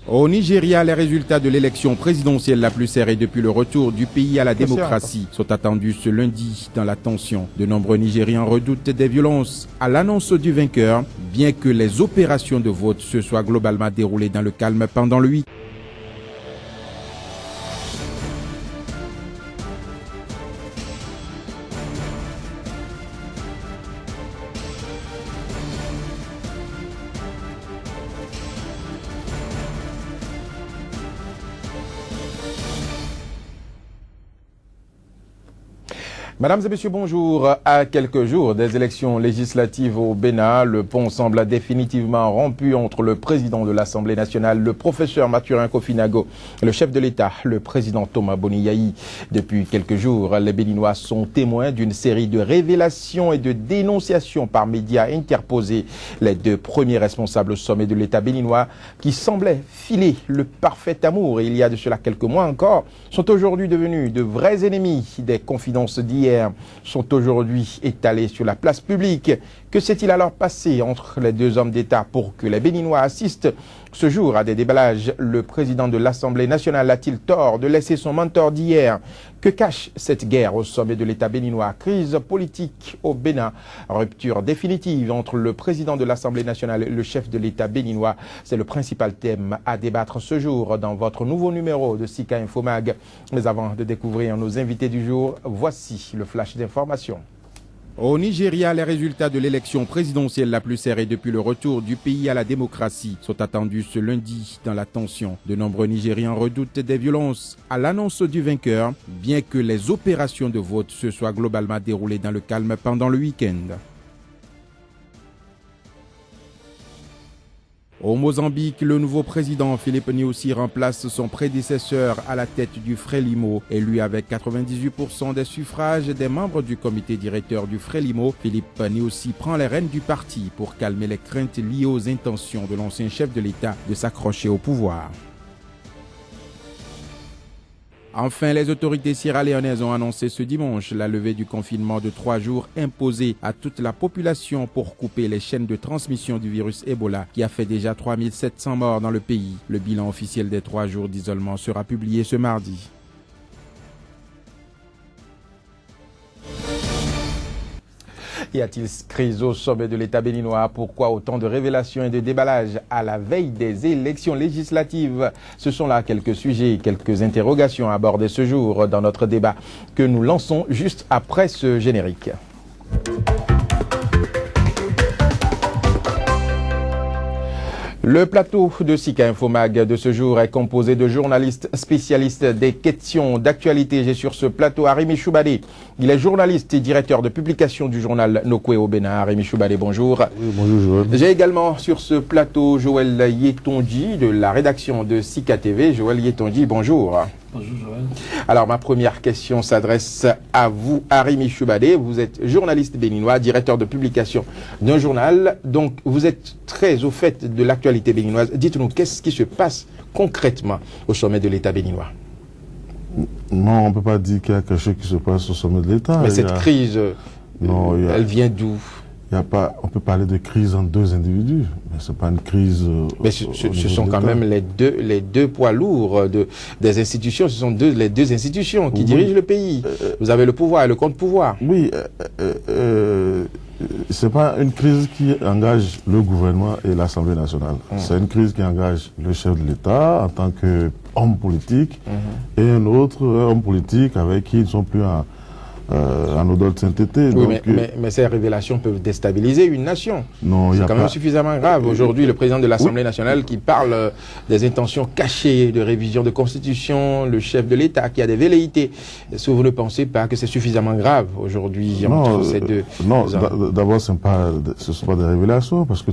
Au Nigeria, les résultats de l'élection présidentielle la plus serrée depuis le retour du pays à la démocratie sont attendus ce lundi dans la tension. De nombreux Nigérians redoutent des violences à l'annonce du vainqueur, bien que les opérations de vote se soient globalement déroulées dans le calme pendant le week-end. Mesdames et messieurs, bonjour. À quelques jours des élections législatives au Bénin, le pont semble définitivement rompu entre le président de l'Assemblée nationale, le professeur Mathurin Kofi-Nago, et le chef de l'État, le président Thomas Boni-Yayi. Depuis quelques jours, les Béninois sont témoins d'une série de révélations et de dénonciations par médias interposés. Les deux premiers responsables au sommet de l'État béninois, qui semblaient filer le parfait amour, et il y a de cela quelques mois encore, sont aujourd'hui devenus de vrais ennemis. Des confidences d'hier sont aujourd'hui étalées sur la place publique. Que s'est-il alors passé entre les deux hommes d'État pour que les Béninois assistent ce jour à des déballages? Le président de l'Assemblée nationale a-t-il tort de laisser son mentor d'hier? Que cache cette guerre au sommet de l'État béninois? Crise politique au Bénin, rupture définitive entre le président de l'Assemblée nationale et le chef de l'État béninois. C'est le principal thème à débattre ce jour dans votre nouveau numéro de Sika Info Mag. Mais avant de découvrir nos invités du jour, voici le flash d'information. Au Nigeria, les résultats de l'élection présidentielle la plus serrée depuis le retour du pays à la démocratie sont attendus ce lundi dans la tension. De nombreux Nigérians redoutent des violences à l'annonce du vainqueur, bien que les opérations de vote se soient globalement déroulées dans le calme pendant le week-end. Au Mozambique, le nouveau président Philippe Nyusi remplace son prédécesseur à la tête du Frélimo. Élu avec 98% des suffrages des membres du comité directeur du Frélimo, Philippe Nyusi prend les rênes du parti pour calmer les craintes liées aux intentions de l'ancien chef de l'État de s'accrocher au pouvoir. Enfin, les autorités sierra-léonaises ont annoncé ce dimanche la levée du confinement de 3 jours imposé à toute la population pour couper les chaînes de transmission du virus Ebola qui a fait déjà 3700 morts dans le pays. Le bilan officiel des 3 jours d'isolement sera publié ce mardi. Y a-t-il crise au sommet de l'État béninois? Pourquoi autant de révélations et de déballages à la veille des élections législatives? Ce sont là quelques sujets, quelques interrogations abordées ce jour dans notre débat que nous lançons juste après ce générique. Le plateau de Sika Info Mag de ce jour est composé de journalistes spécialistes des questions d'actualité. J'ai sur ce plateau Arimi Choubadé. Il est journaliste et directeur de publication du journal Nokwe au Bénin. Arimi Choubadé, bonjour. Oui, bonjour Joël. J'ai également sur ce plateau Joël Yetonji de la rédaction de Sika TV. Joël Yetonji, bonjour. Bonjour Joël. Alors ma première question s'adresse à vous, Arimi Choubadé. Vous êtes journaliste béninois, directeur de publication d'un journal. Donc vous êtes très au fait de l'actualité béninoise. Dites-nous, qu'est-ce qui se passe concrètement au sommet de l'État béninois? Non, on ne peut pas dire qu'il y a quelque chose qui se passe au sommet de l'État. Mais cette crise, elle vient d'où? On peut parler de crise en deux individus, mais ce n'est pas une crise. Mais ce sont quand même les deux poids lourds des institutions. Ce sont les deux institutions qui dirigent le pays. Vous avez le pouvoir et le contre-pouvoir. Oui, ce n'est pas une crise qui engage le gouvernement et l'Assemblée nationale. C'est une crise qui engage le chef de l'État en tant qu'homme politique et un autre homme politique avec qui ils ne sont plus en odeur de sainteté. Oui, donc, mais ces révélations peuvent déstabiliser une nation. C'est quand même suffisamment grave. Aujourd'hui, le président de l'Assemblée nationale qui parle des intentions cachées de révision de constitution, le chef de l'État qui a des velléités. Est-ce que vous ne pensez pas que c'est suffisamment grave aujourd'hui entre ces deux? Non, d'abord, ce ne sont pas des révélations parce que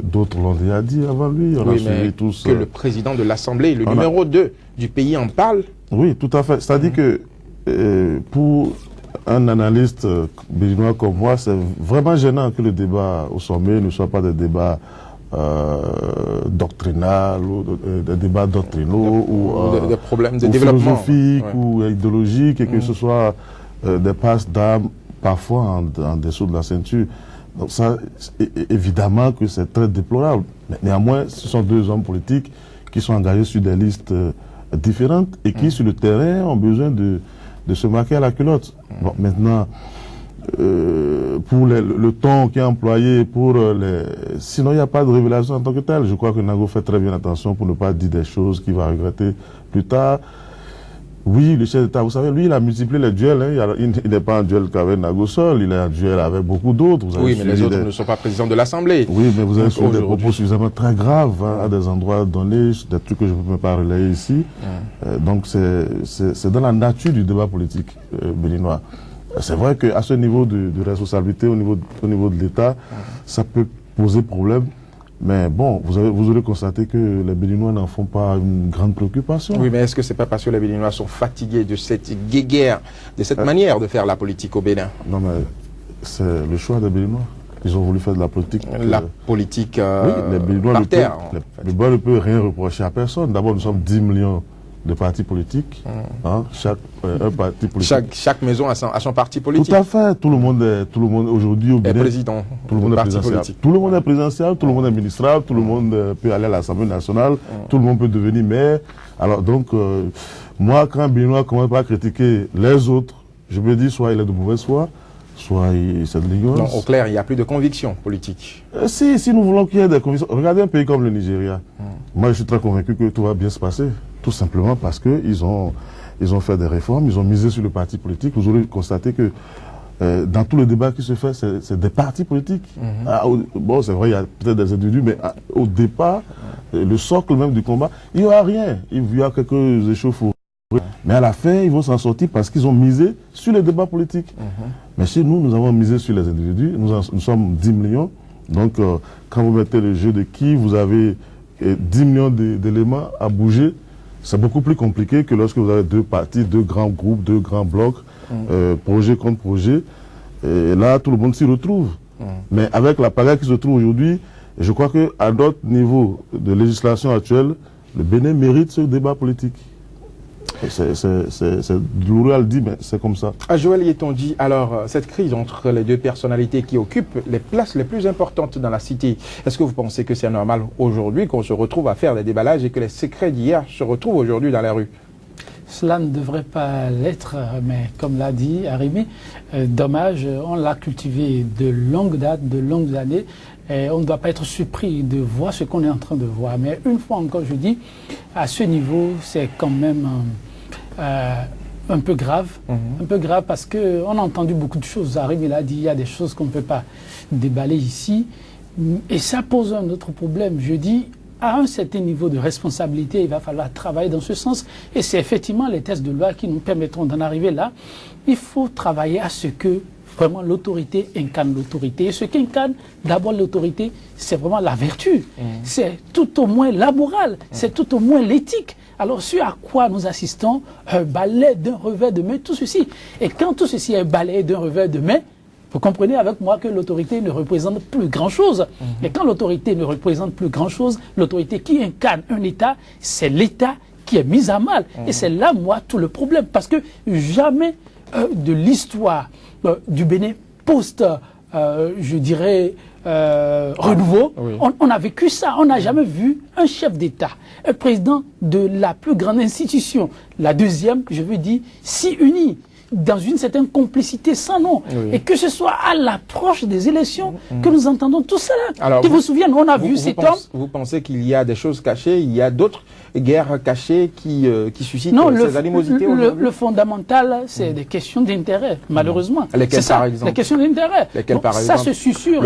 d'autres l'ont déjà dit avant lui. On a suivi tous, que le président de l'Assemblée, le numéro 2 du pays en parle? Oui, tout à fait. C'est-à-dire que pour un analyste béninois comme moi, c'est vraiment gênant que le débat au sommet ne soit pas des débats doctrinaux ou des débats doctrinaux ou des problèmes de développement philosophiques ou idéologiques et que ce soit des passes d'âme parfois en dessous de la ceinture. Donc ça, évidemment que c'est très déplorable. Mais néanmoins, ce sont deux hommes politiques qui sont engagés sur des listes différentes et qui, sur le terrain, ont besoin de se marquer à la culotte. Bon, maintenant, pour le ton qui est employé pour sinon il n'y a pas de révélation en tant que telle. Je crois que Nago fait très bien attention pour ne pas dire des choses qu'il va regretter plus tard. Oui, le chef d'État, vous savez, lui, il a multiplié les duels. Hein. Il n'est pas un duel qu'avec Nago seul, il est un duel avec beaucoup d'autres. Oui, mais les autres ne sont pas présidents de l'Assemblée. Oui, mais vous avez fait des propos suffisamment très graves à des endroits donnés, des trucs que je ne peux même pas relayer ici. Donc c'est dans la nature du débat politique béninois. C'est vrai qu'à ce niveau de responsabilité, au niveau de l'État, ça peut poser problème. Mais bon, vous aurez constaté que les Béninois n'en font pas une grande préoccupation. Oui, mais est-ce que c'est pas parce que les Béninois sont fatigués de cette guéguerre, de cette manière de faire la politique au Bénin? Non, mais c'est le choix des Béninois. Ils ont voulu faire de la politique. La politique oui, les Béninois par terre. Les Béninois ne peuvent rien reprocher à personne. D'abord, nous sommes 10 millions de partis politiques. Hein, un parti politique. Chaque maison a son parti politique. Tout à fait. Tout le monde aujourd'hui au Bénin. Président. Tout le monde est présidentiel. Tout le monde est présidentiel, tout le monde est ministrable, tout le monde peut aller à l'Assemblée nationale, tout le monde peut devenir maire. Alors donc, moi, quand un Béninois commence pas à critiquer les autres, je me dis soit il est de mauvaise foi, soit c'est de l'ignorance. Donc, au clair, il n'y a plus de conviction politique. Si nous voulons qu'il y ait des convictions, regardez un pays comme le Nigeria. Moi, je suis très convaincu que tout va bien se passer. Tout simplement parce qu'ils ont fait des réformes, ils ont misé sur le parti politique. Vous aurez constaté que dans tous les débats qui se font, c'est des partis politiques. Bon, c'est vrai, il y a peut-être des individus, mais au départ, le socle même du combat, il n'y aura rien. Il y a quelques échauffourées. Mais à la fin, ils vont s'en sortir parce qu'ils ont misé sur les débats politiques. Mais chez nous, nous avons misé sur les individus. Nous sommes 10 millions. Donc, quand vous mettez le jeu de qui, vous avez 10 millions d'éléments à bouger. C'est beaucoup plus compliqué que lorsque vous avez deux partis, deux grands groupes, deux grands blocs, projet contre projet. Et là, tout le monde s'y retrouve. Mais avec la pagaille qui se trouve aujourd'hui, je crois qu'à notre niveau de législation actuelle, le Bénin mérite ce débat politique. C'est douloureux à le dire, mais c'est comme ça. Joël Yetonji, alors, cette crise entre les deux personnalités qui occupent les places les plus importantes dans la cité, est-ce que vous pensez que c'est normal aujourd'hui qu'on se retrouve à faire des déballages et que les secrets d'hier se retrouvent aujourd'hui dans la rue? Cela ne devrait pas l'être, mais comme l'a dit Arimi, dommage, on l'a cultivé de longue date, de longues années, et on ne doit pas être surpris de voir ce qu'on est en train de voir. Mais une fois encore, je dis, à ce niveau, c'est quand même un peu grave. Un peu grave parce qu'on a entendu beaucoup de choses. Arimi l'a dit, il y a des choses qu'on ne peut pas déballer ici. Et ça pose un autre problème. Je dis, à un certain niveau de responsabilité, il va falloir travailler dans ce sens. Et c'est effectivement les textes de loi qui nous permettront d'en arriver là. Il faut travailler à ce que vraiment l'autorité incarne l'autorité. Et ce qu'incarne d'abord l'autorité, c'est vraiment la vertu. C'est tout au moins la morale, c'est tout au moins l'éthique. Alors, ce à quoi nous assistons, un balai d'un revers de main, tout ceci. Et quand tout ceci est balayé d'un revers de main, vous comprenez avec moi que l'autorité ne représente plus grand-chose. Et quand l'autorité ne représente plus grand-chose, l'autorité qui incarne un État, c'est l'État qui est mis à mal. Et c'est là, moi, tout le problème. Parce que jamais de l'histoire du Bénin post, je dirais, renouveau, on a vécu ça. On n'a jamais vu un chef d'État, un président de la plus grande institution, la deuxième, je veux dire, si uni, dans une certaine complicité sans nom. Et que ce soit à l'approche des élections que nous entendons tout cela. Alors, vous vous souvenez, on a vu cet homme... Vous pensez qu'il y a des choses cachées, il y a d'autres guerres cachées qui suscitent ces animosités? Le fondamental, c'est des questions d'intérêt, malheureusement. Lesquelles, par exemple? Les questions d'intérêt. Ça se susurre.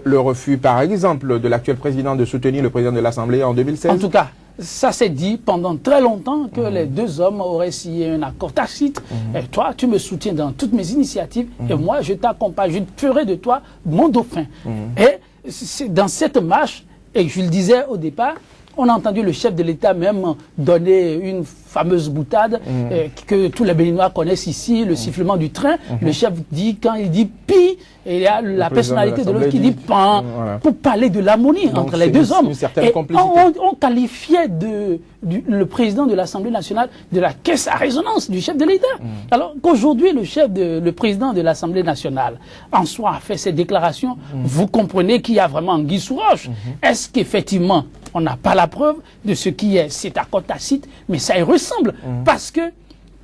Le refus, par exemple, de l'actuel président de soutenir le président de l'Assemblée en 2016? En tout cas, ça s'est dit pendant très longtemps que les deux hommes auraient signé un accord tacite. Et toi, tu me soutiens dans toutes mes initiatives et moi, je t'accompagne, je ferai de toi mon dauphin. Et c'est dans cette marche, et je le disais au départ, on a entendu le chef de l'État même donner une fameuse boutade que tous les Béninois connaissent ici, le sifflement du train. Le chef dit, quand il dit pi, et il y a la personnalité de l'autre qui dit pan, pour parler de l'harmonie entre les deux hommes. Et on qualifiait le président de l'Assemblée nationale de la caisse à résonance du chef de l'État. Alors qu'aujourd'hui, le président de l'Assemblée nationale, en soi, a fait ces déclarations, vous comprenez qu'il y a vraiment anguille sous roche. Est-ce qu'effectivement, on n'a pas la preuve de ce qui est cet accord tacite, mais ça y ressemble, parce que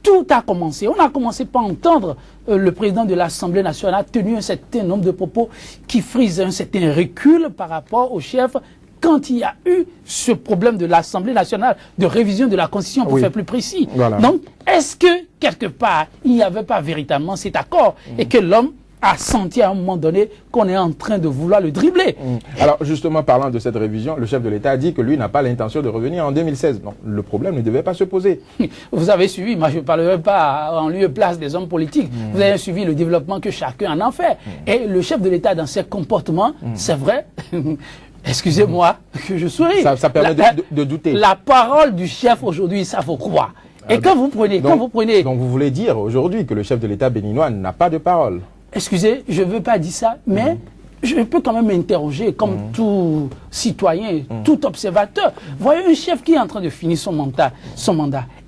tout a commencé. On a commencé par entendre le président de l'Assemblée nationale tenir un certain nombre de propos qui frisent un certain recul par rapport au chef quand il y a eu ce problème de l'Assemblée nationale de révision de la Constitution, pour faire plus précis. Voilà. Donc, est-ce que, quelque part, il n'y avait pas véritablement cet accord et que l'homme a senti à un moment donné qu'on est en train de vouloir le dribbler? Alors, justement, parlant de cette révision, le chef de l'État a dit que lui n'a pas l'intention de revenir en 2016. Donc, le problème ne devait pas se poser. Vous avez suivi, moi je ne parlerai pas en lieu et place des hommes politiques, vous avez suivi le développement que chacun en fait. Et le chef de l'État, dans ses comportements, c'est vrai, excusez-moi que je souris. Ça permet de douter. La parole du chef aujourd'hui, ça faut croire. Et quand vous prenez... Donc vous voulez dire aujourd'hui que le chef de l'État béninois n'a pas de parole? Excusez, je ne veux pas dire ça, mais je peux quand même m'interroger comme tout citoyen, tout observateur. Voyez un chef qui est en train de finir son mandat.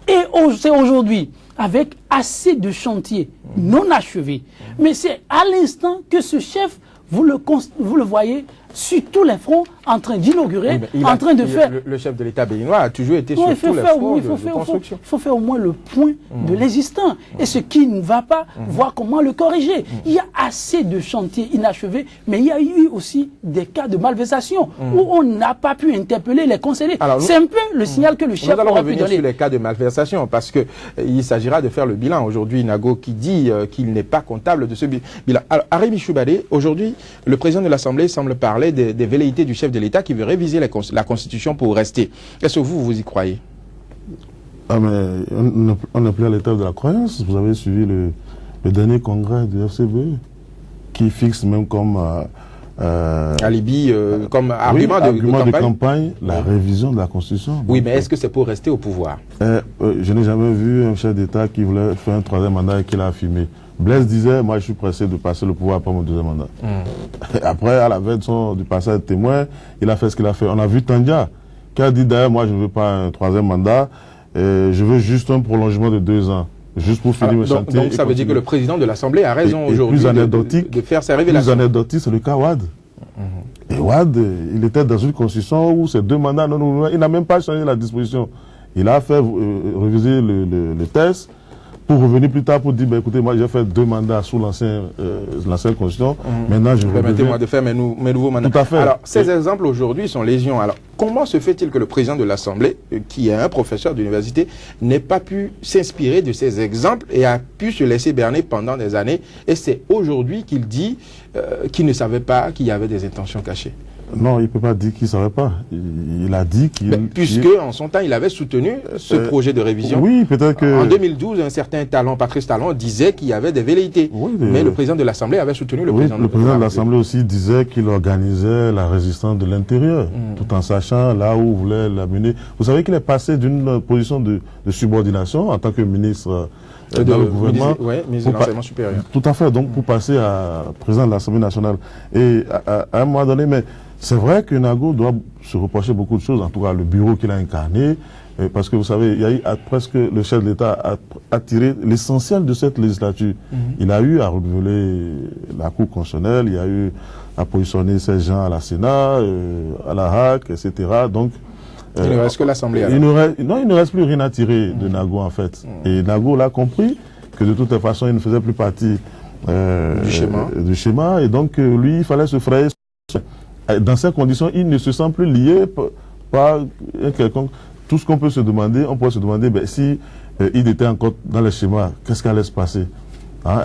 Et c'est aujourd'hui, avec assez de chantiers non achevés, mais c'est à l'instant que ce chef, vous le voyez sur tous les fronts, en train d'inaugurer, en train de faire... Le chef de l'État béninois a toujours été sur tous les fronts de construction. Il faut faire au moins le point de l'existant. Et ce qui ne va pas, voir comment le corriger. Il y a assez de chantiers inachevés, mais il y a eu aussi des cas de malversation où on n'a pas pu interpeller les conseillers. C'est un peu le signal que le chef aurait pu donner. Nous allons revenir sur donner. les cas de malversation, parce qu'il s'agira de faire le bilan. Aujourd'hui, Nago qui dit qu'il n'est pas comptable de ce bilan. Alors, Arémi Choubadé, aujourd'hui, le président de l'Assemblée semble parler des velléités du chef de l'État qui veut réviser la Constitution pour rester. Est-ce que vous y croyez? Ah, mais on n'est plus à l'étape de la croyance. Vous avez suivi le dernier congrès du FCBE qui fixe même comme alibi, comme argument de campagne la révision de la Constitution. Oui, mais est-ce que c'est pour rester au pouvoir? Je n'ai jamais vu un chef d'État qui voulait faire un troisième mandat et qui l'a affirmé. Blaise disait, moi je suis pressé de passer le pouvoir après mon deuxième mandat. Après, à la veille du passage de témoin, il a fait ce qu'il a fait. On a vu Tandia, qui a dit d'ailleurs, moi je ne veux pas un troisième mandat, je veux juste un prolongement de 2 ans. Juste pour finir le chantier. Donc ça veut dire que le président de l'Assemblée a raison aujourd'hui de faire sa révélation. Plus anecdotique, c'est le cas Wade. Et Wade, il était dans une constitution où ces 2 mandats, il n'a même pas changé la disposition. Il a fait réviser le test pour revenir plus tard pour dire, ben, écoutez, moi j'ai fait 2 mandats sous l'ancienne constitution, maintenant je permettez-moi de faire mes nouveaux mandats. Tout à fait. Alors, ces exemples aujourd'hui sont légion. Alors, comment se fait-il que le président de l'Assemblée, qui est un professeur d'université, n'ait pas pu s'inspirer de ces exemples et a pu se laisser berner pendant des années? Et c'est aujourd'hui qu'il dit qu'il ne savait pas qu'il y avait des intentions cachées. Non, il ne peut pas dire qu'il ne savait pas. Il a dit qu'il... Puisque, en son temps, il avait soutenu ce projet de révision. Oui, peut-être que... En 2012, un certain Patrice Talon, disait qu'il y avait des velléités. Oui, mais le président de l'Assemblée avait soutenu le président de l'Assemblée. Le président de l'Assemblée aussi disait qu'il organisait la résistance de l'intérieur, tout en sachant là où voulait la mener. Vous savez qu'il est passé d'une position de subordination en tant que ministre dans le gouvernement. Ministre de l'enseignement supérieur. Tout à fait, donc pour passer à président de l'Assemblée nationale. Et à un moment donné, mais c'est vrai que Nago doit se reprocher beaucoup de choses, en tout cas le bureau qu'il a incarné, parce que vous savez, il y a eu presque le chef de l'État a tiré l'essentiel de cette législature. Il a eu à renouveler la Cour constitutionnelle, il y a eu à positionner ces gens à la Sénat, à la HAC, etc. Donc, il ne reste que l'Assemblée. Non, il ne reste plus rien à tirer de Nago en fait. Et Nago l'a compris que de toute façon, il ne faisait plus partie du schéma. Et donc, lui, il fallait se frayer. Dans ces conditions, il ne se sent plus lié par quelconque. Tout ce qu'on peut se demander, on peut se demander, ben, si il était encore dans le schéma, qu'est-ce qui allait se passer?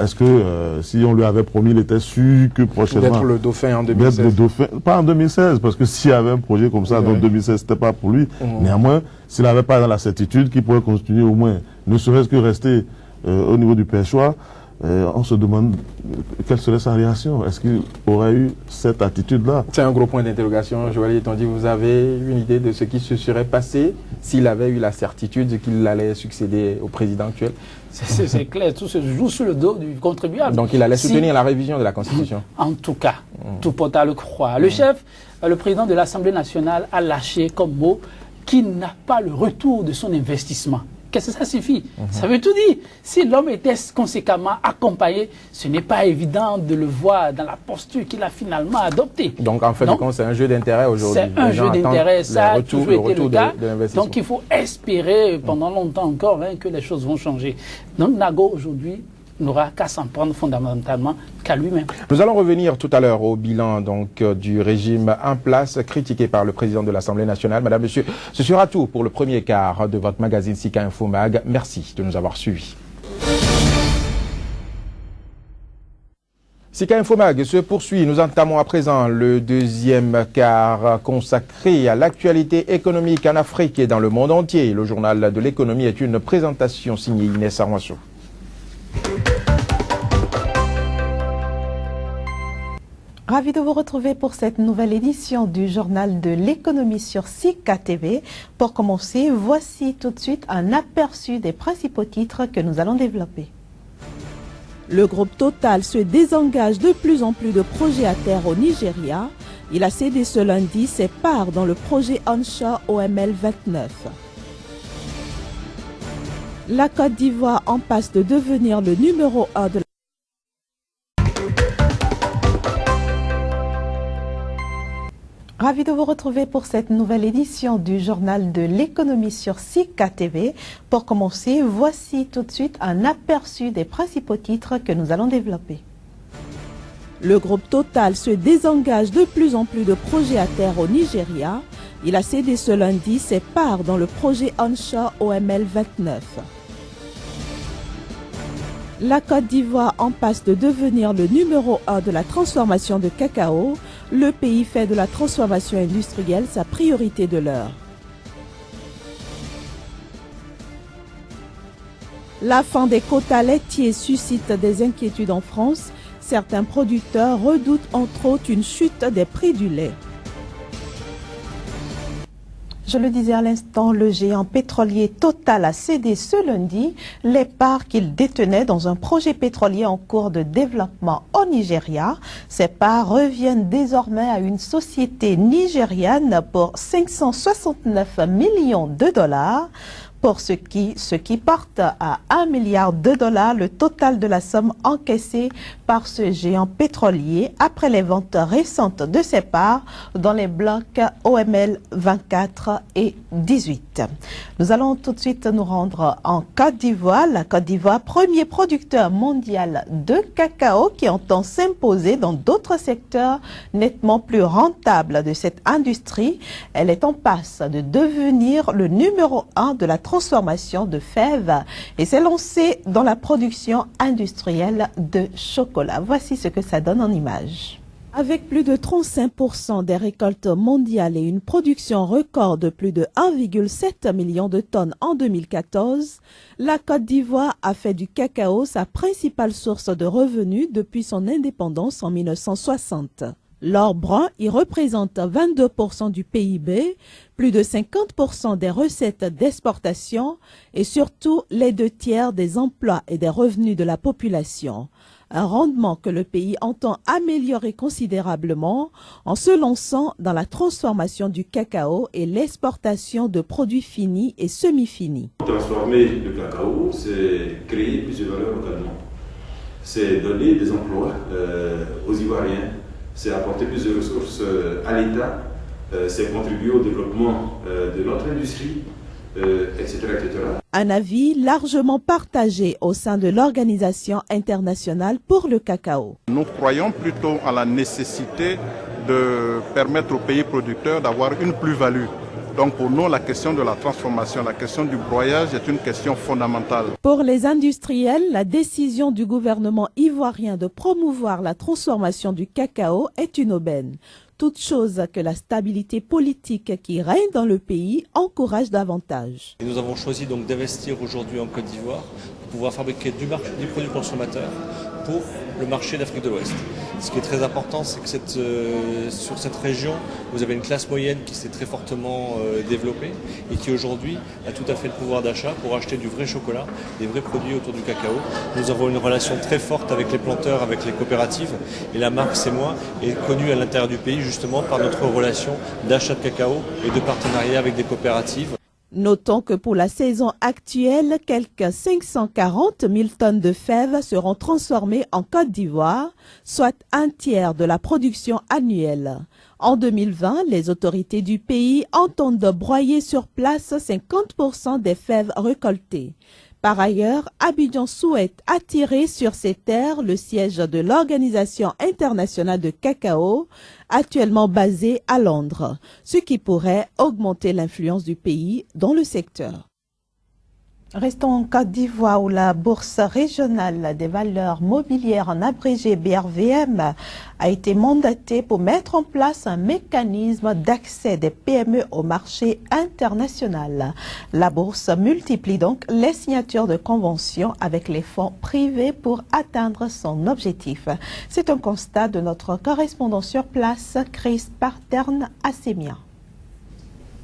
Est-ce que si on lui avait promis, il était sûr que prochainement... D'être le dauphin en 2016. D'être le dauphin, pas en 2016, parce que s'il y avait un projet comme ça, donc 2016, c'était pas pour lui. Néanmoins, s'il n'avait pas dans la certitude qu'il pourrait continuer au moins, ne serait-ce que rester au niveau du Perchois, on se demande quelle serait sa réaction. Est-ce qu'il aurait eu cette attitude-là? C'est un gros point d'interrogation. Joël Etondi, vous avez une idée de ce qui se serait passé s'il avait eu la certitude qu'il allait succéder au président actuel? C'est clair, tout se joue sur le dos du contribuable. Donc il allait soutenir la révision de la Constitution? En tout cas, tout porte à le croire. Le chef, le président de l'Assemblée nationale a lâché comme mot qu'il n'a pas le retour de son investissement. Qu'est-ce que ça signifie? Ça veut tout dire. Si l'homme était conséquemment accompagné, ce n'est pas évident de le voir dans la posture qu'il a finalement adoptée. Donc en fait, c'est un jeu d'intérêt aujourd'hui. C'est un jeu d'intérêt, ça a toujours été le cas. Donc il faut espérer pendant longtemps encore que les choses vont changer. Donc Nago aujourd'hui n'aura qu'à s'en prendre fondamentalement qu'à lui-même. Nous allons revenir tout à l'heure au bilan du régime en place critiqué par le président de l'Assemblée nationale. Madame, Monsieur, ce sera tout pour le premier quart de votre magazine Sika Info Mag. Merci de nous avoir suivis. Sika Info Mag se poursuit. Nous entamons à présent le deuxième quart consacré à l'actualité économique en Afrique et dans le monde entier. Le journal de l'économie est une présentation signée Inès Armoisseau. Ravi de vous retrouver pour cette nouvelle édition du journal de l'économie sur Sika TV. Pour commencer, voici tout de suite un aperçu des principaux titres que nous allons développer. Le groupe Total se désengage de plus en plus de projets à terre au Nigeria. Il a cédé ce lundi ses parts dans le projet onshore OML 29. La Côte d'Ivoire en passe de devenir le numéro 1 de la... Ravi de vous retrouver pour cette nouvelle édition du journal de l'économie sur Sika TV. Pour commencer, voici tout de suite un aperçu des principaux titres que nous allons développer. Le groupe Total se désengage de plus en plus de projets à terre au Nigeria. Il a cédé ce lundi ses parts dans le projet onshore OML 29. La Côte d'Ivoire en passe de devenir le numéro 1 de la transformation de cacao. Le pays fait de la transformation industrielle sa priorité de l'heure. La fin des quotas laitiers suscite des inquiétudes en France. Certains producteurs redoutent entre autres une chute des prix du lait. Je le disais à l'instant, le géant pétrolier Total a cédé ce lundi les parts qu'il détenait dans un projet pétrolier en cours de développement au Nigeria. Ces parts reviennent désormais à une société nigériane pour 569 millions de dollars. Pour ce qui porte à 1 milliard de dollars le total de la somme encaissée par ce géant pétrolier après les ventes récentes de ses parts dans les blocs OML 24 et 18. Nous allons tout de suite nous rendre en Côte d'Ivoire. La Côte d'Ivoire, premier producteur mondial de cacao qui entend s'imposer dans d'autres secteurs nettement plus rentables de cette industrie. Elle est en passe de devenir le numéro 1 de la transformation de fèves et s'est lancée dans la production industrielle de chocolat. Voici ce que ça donne en images. Avec plus de 35% des récoltes mondiales et une production record de plus de 1,7 million de tonnes en 2014, la Côte d'Ivoire a fait du cacao sa principale source de revenus depuis son indépendance en 1960. L'or brun y représente 22% du PIB, plus de 50% des recettes d'exportation et surtout les 2/3 des emplois et des revenus de la population. Un rendement que le pays entend améliorer considérablement en se lançant dans la transformation du cacao et l'exportation de produits finis et semi-finis. Transformer le cacao, c'est créer plusieurs valeurs localement. C'est donner des emplois aux Ivoiriens. C'est apporter plus de ressources à l'État, c'est contribuer au développement de notre industrie, etc., etc. Un avis largement partagé au sein de l'Organisation internationale pour le cacao. Nous croyons plutôt à la nécessité de permettre aux pays producteurs d'avoir une plus-value. Donc pour nous, la question de la transformation, la question du broyage est une question fondamentale. Pour les industriels, la décision du gouvernement ivoirien de promouvoir la transformation du cacao est une aubaine. Toute chose que la stabilité politique qui règne dans le pays encourage davantage. Et nous avons choisi donc d'investir aujourd'hui en Côte d'Ivoire pour pouvoir fabriquer du produit consommateur pour le marché d'Afrique de l'Ouest. Ce qui est très important, c'est que sur cette région, vous avez une classe moyenne qui s'est très fortement développée et qui aujourd'hui a tout à fait le pouvoir d'achat pour acheter du vrai chocolat, des vrais produits autour du cacao. Nous avons une relation très forte avec les planteurs, avec les coopératives et la marque C'est Moi est connue à l'intérieur du pays justement par notre relation d'achat de cacao et de partenariat avec des coopératives. Notons que pour la saison actuelle, quelques 540 000 tonnes de fèves seront transformées en Côte d'Ivoire, soit un tiers de la production annuelle. En 2020, les autorités du pays entendent broyer sur place 50% des fèves récoltées. Par ailleurs, Abidjan souhaite attirer sur ses terres le siège de l'Organisation internationale de cacao, actuellement basée à Londres, ce qui pourrait augmenter l'influence du pays dans le secteur. Restons en Côte d'Ivoire où la Bourse régionale des valeurs mobilières en abrégé BRVM a été mandatée pour mettre en place un mécanisme d'accès des PME au marché international. La Bourse multiplie donc les signatures de conventions avec les fonds privés pour atteindre son objectif. C'est un constat de notre correspondant sur place, Chris Parterne à Sémia.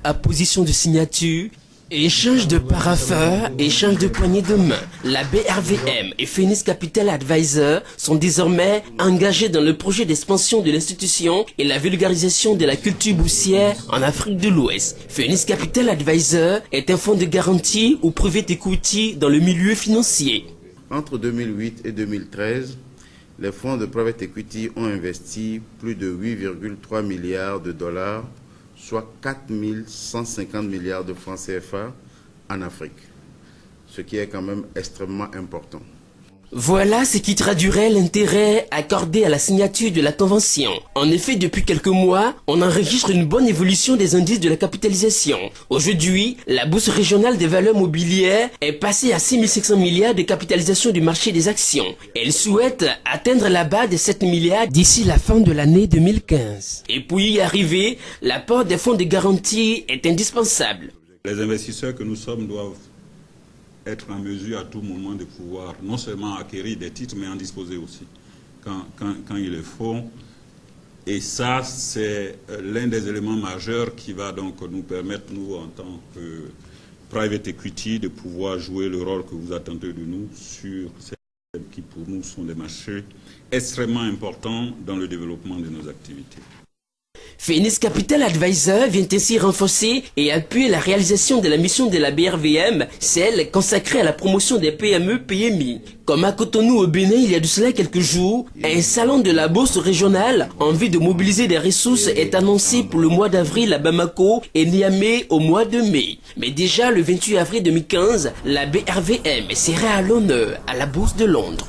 Apposition de signature, échange de parapheurs, échange de poignées de main. La BRVM et Phoenix Capital Advisor sont désormais engagés dans le projet d'expansion de l'institution et la vulgarisation de la culture boursière en Afrique de l'Ouest. Phoenix Capital Advisor est un fonds de garantie ou private equity dans le milieu financier. Entre 2008 et 2013, les fonds de private equity ont investi plus de 8,3 milliards de dollars, soit 4 150 milliards de francs CFA en Afrique, ce qui est quand même extrêmement important. Voilà ce qui traduirait l'intérêt accordé à la signature de la convention. En effet, depuis quelques mois, on enregistre une bonne évolution des indices de la capitalisation. Aujourd'hui, la Bourse régionale des valeurs mobilières est passée à 6 500 milliards de capitalisation du marché des actions. Elle souhaite atteindre la barre des 7 milliards d'ici la fin de l'année 2015. Et pour y arriver, l'apport des fonds de garantie est indispensable. Les investisseurs que nous sommes doivent être en mesure à tout moment de pouvoir non seulement acquérir des titres, mais en disposer aussi quand il le faut. Et ça, c'est l'un des éléments majeurs qui va donc nous permettre, nous, en tant que private equity, de pouvoir jouer le rôle que vous attendez de nous sur ces qui, pour nous, sont des marchés extrêmement importants dans le développement de nos activités. Phoenix Capital Advisor vient ainsi renforcer et appuyer la réalisation de la mission de la BRVM, celle consacrée à la promotion des PME-PMI. Comme à Cotonou au Bénin il y a de cela quelques jours, un salon de la bourse régionale en vue de mobiliser des ressources est annoncé pour le mois d'avril à Bamako et Niamey au mois de mai. Mais déjà le 28 avril 2015, la BRVM sera à l'honneur à la bourse de Londres.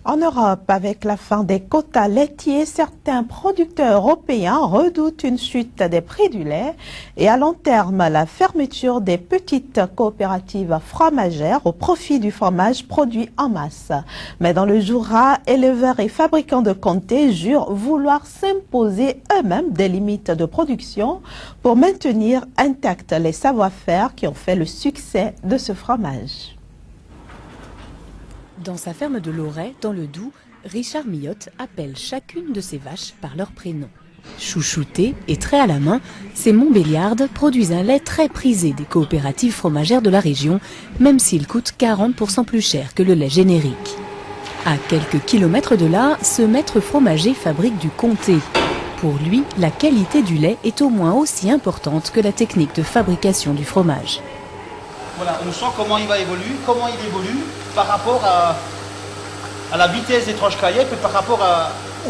En Europe, avec la fin des quotas laitiers, certains producteurs européens redoutent une chute des prix du lait et à long terme la fermeture des petites coopératives fromagères au profit du fromage produit en masse. Mais dans le Jura, éleveurs et fabricants de comté jurent vouloir s'imposer eux-mêmes des limites de production pour maintenir intacts les savoir-faire qui ont fait le succès de ce fromage. Dans sa ferme de Loret, dans le Doubs, Richard Millotte appelle chacune de ses vaches par leur prénom. Chouchoutées et très à la main, ces Montbéliardes produisent un lait très prisé des coopératives fromagères de la région, même s'il coûte 40% plus cher que le lait générique. À quelques kilomètres de là, ce maître fromager fabrique du comté. Pour lui, la qualité du lait est au moins aussi importante que la technique de fabrication du fromage. Voilà, on sent comment il va évoluer, comment il évolue par rapport à la vitesse des tranches caillées, puis par rapport